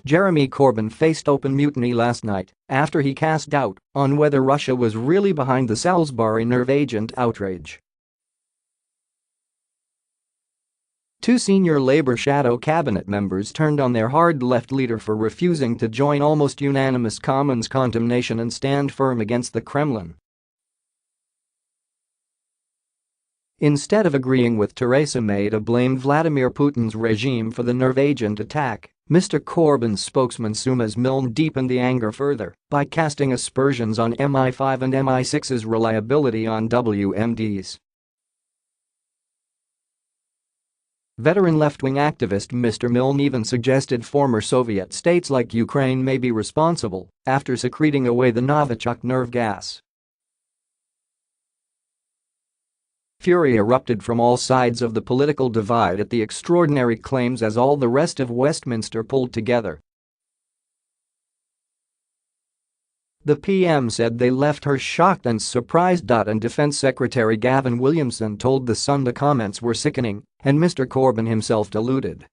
Jeremy Corbyn faced open mutiny last night after he cast doubt on whether Russia was really behind the Salisbury nerve agent outrage. Two senior Labour shadow cabinet members turned on their hard left leader for refusing to join almost unanimous Commons condemnation and stand firm against the Kremlin. Instead of agreeing with Theresa May to blame Vladimir Putin's regime for the nerve agent attack, Mr. Corbyn's spokesman Sumas Milne deepened the anger further by casting aspersions on MI5 and MI6's reliability on WMDs. Veteran left-wing activist Mr. Milne even suggested former Soviet states like Ukraine may be responsible after secreting away the Novichok nerve gas. Fury erupted from all sides of the political divide at the extraordinary claims as all the rest of Westminster pulled together. The PM said they left her shocked and surprised. And Defence Secretary Gavin Williamson told The Sun the comments were sickening and Mr. Corbyn himself deluded.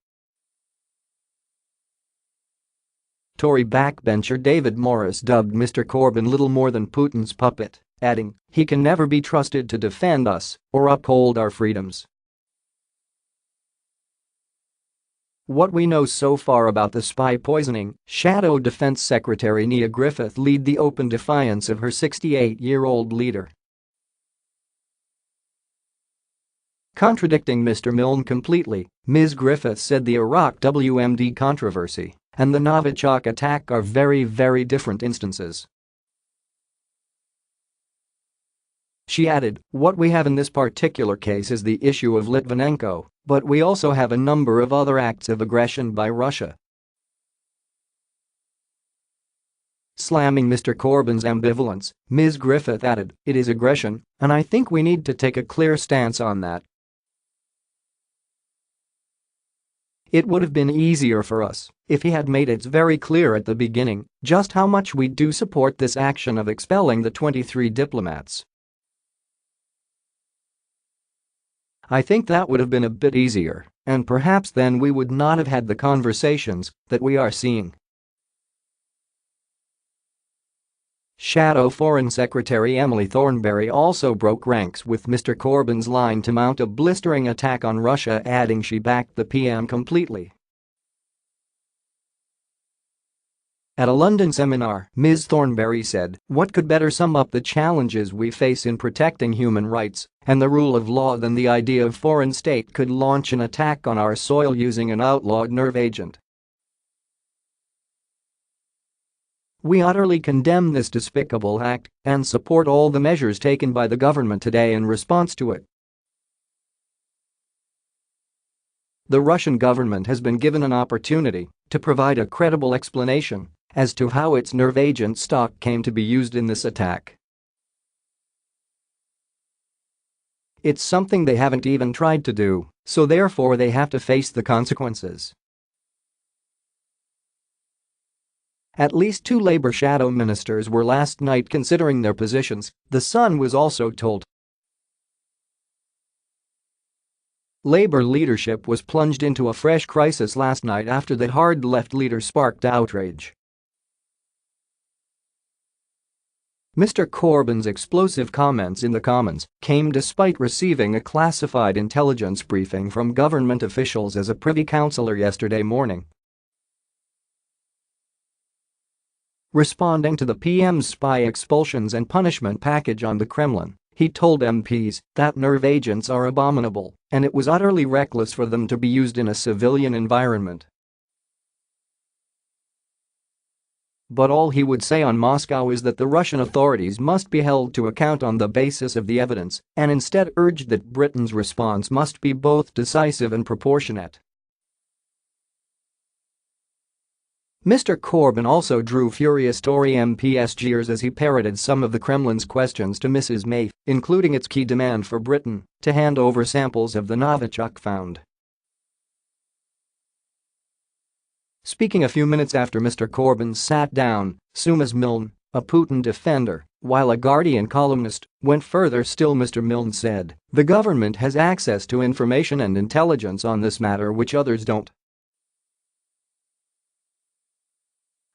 Tory backbencher David Morris dubbed Mr. Corbyn little more than Putin's puppet, adding, "He can never be trusted to defend us or uphold our freedoms." What we know so far about the spy poisoning, Shadow Defence Secretary Nia Griffith led the open defiance of her 68-year-old leader. Contradicting Mr. Milne completely, Ms. Griffith said the Iraq WMD controversy and the Novichok attack are very, very different instances. She added, "What we have in this particular case is the issue of Litvinenko, but we also have a number of other acts of aggression by Russia." Slamming Mr. Corbyn's ambivalence, Ms. Griffith added, "It is aggression, and I think we need to take a clear stance on that. It would have been easier for us if he had made it very clear at the beginning just how much we do support this action of expelling the 23 diplomats. I think that would have been a bit easier, and perhaps then we would not have had the conversations that we are seeing." Shadow Foreign Secretary Emily Thornberry also broke ranks with Mr. Corbyn's line to mount a blistering attack on Russia, adding she backed the PM completely. At a London seminar, Ms. Thornberry said, "What could better sum up the challenges we face in protecting human rights and the rule of law than the idea a foreign state could launch an attack on our soil using an outlawed nerve agent? We utterly condemn this despicable act and support all the measures taken by the government today in response to it. The Russian government has been given an opportunity to provide a credible explanation as to how its nerve agent stock came to be used in this attack. It's something they haven't even tried to do, so therefore they have to face the consequences." At least two Labour shadow ministers were last night considering their positions, The Sun was also told. Labour leadership was plunged into a fresh crisis last night after the hard left leader sparked outrage. Mr. Corbyn's explosive comments in the Commons came despite receiving a classified intelligence briefing from government officials as a Privy Councillor yesterday morning. Responding to the PM's spy expulsions and punishment package on the Kremlin, he told MPs that nerve agents are abominable and it was utterly reckless for them to be used in a civilian environment. But all he would say on Moscow is that the Russian authorities must be held to account on the basis of the evidence and instead urged that Britain's response must be both decisive and proportionate. Mr. Corbyn also drew furious Tory MPs' jeers as he parroted some of the Kremlin's questions to Mrs. May, including its key demand for Britain to hand over samples of the Novichok found. Speaking a few minutes after Mr. Corbyn sat down, Sumas Milne, a Putin defender, while a Guardian columnist, went further still. Mr. Milne said, "The government has access to information and intelligence on this matter which others don't.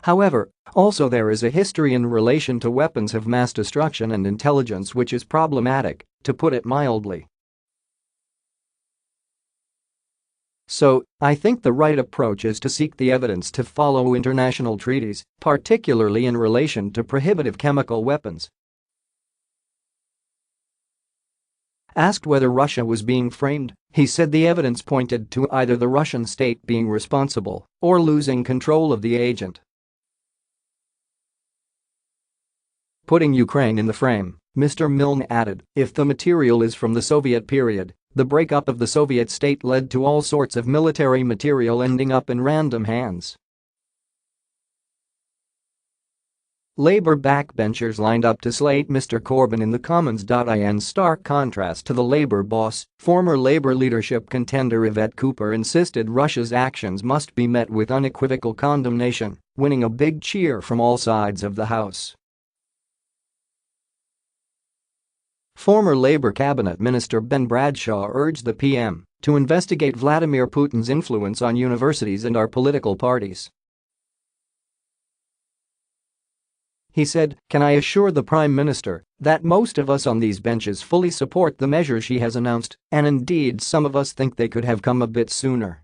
However, also there is a history in relation to weapons of mass destruction and intelligence which is problematic, to put it mildly. So, I think the right approach is to seek the evidence to follow international treaties, particularly in relation to prohibitive chemical weapons. Asked whether Russia was being framed, he said the evidence pointed to either the Russian state being responsible or losing control of the agent. Putting Ukraine in the frame, Mr. Milne added, if the material is from the Soviet period, the breakup of the Soviet state led to all sorts of military material ending up in random hands. Labour backbenchers lined up to slate Mr. Corbyn in the Commons. In stark contrast to the Labour boss, former Labour leadership contender Yvette Cooper insisted Russia's actions must be met with unequivocal condemnation, winning a big cheer from all sides of the House. Former Labour cabinet minister Ben Bradshaw urged the PM to investigate Vladimir Putin's influence on universities and our political parties. He said, "Can I assure the Prime Minister that most of us on these benches fully support the measures she has announced, and indeed some of us think they could have come a bit sooner."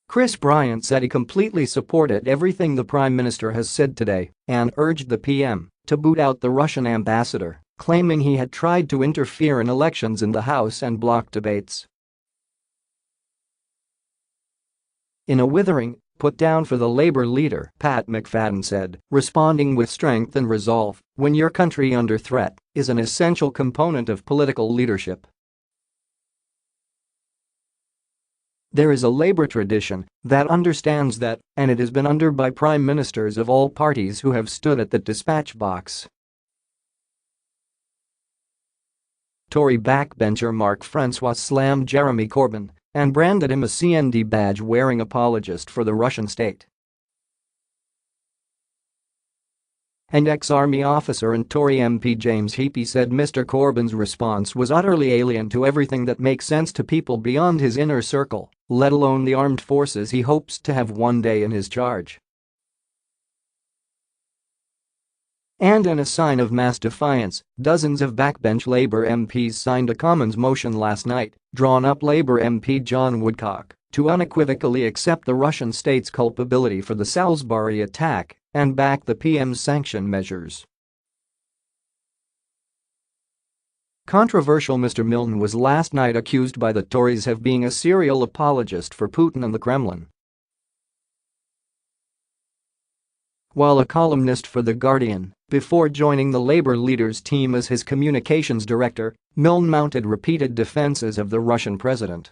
Chris Bryant said he completely supported everything the Prime Minister has said today and urged the PM to boot out the Russian ambassador, claiming he had tried to interfere in elections in the House and block debates. In a withering put down for the Labour leader, Pat McFadden said, responding with strength and resolve when your country under threat is an essential component of political leadership. There is a Labour tradition that understands that, and it has been under by prime ministers of all parties who have stood at the dispatch box. Tory backbencher Mark Francois slammed Jeremy Corbyn and branded him a CND badge-wearing apologist for the Russian state. And ex-army officer and Tory MP James Heapy said Mr. Corbyn's response was utterly alien to everything that makes sense to people beyond his inner circle, let alone the armed forces he hopes to have one day in his charge. And in a sign of mass defiance, dozens of backbench Labour MPs signed a Commons motion last night, drawn up Labour MP John Woodcock, to unequivocally accept the Russian state's culpability for the Salisbury attack and back the PM's sanction measures. Controversial Mr. Milne was last night accused by the Tories of being a serial apologist for Putin and the Kremlin. While a columnist for The Guardian, before joining the Labour leader's team as his communications director, Milne mounted repeated defenses of the Russian president.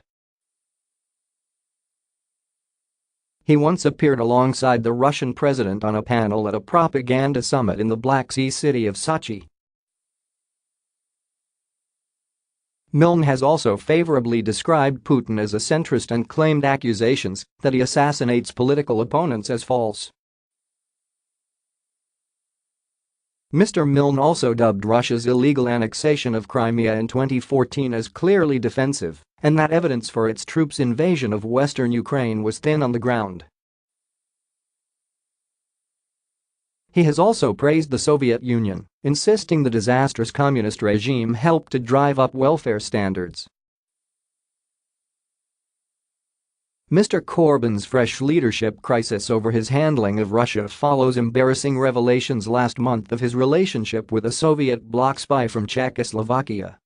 He once appeared alongside the Russian president on a panel at a propaganda summit in the Black Sea city of Sochi. Milne has also favorably described Putin as a centrist and claimed accusations that he assassinates political opponents as false. Mr. Milne also dubbed Russia's illegal annexation of Crimea in 2014 as clearly defensive and that evidence for its troops' invasion of western Ukraine was thin on the ground. He has also praised the Soviet Union, insisting the disastrous communist regime helped to drive up welfare standards. Mr. Corbyn's fresh leadership crisis over his handling of Russia follows embarrassing revelations last month of his relationship with a Soviet bloc spy from Czechoslovakia.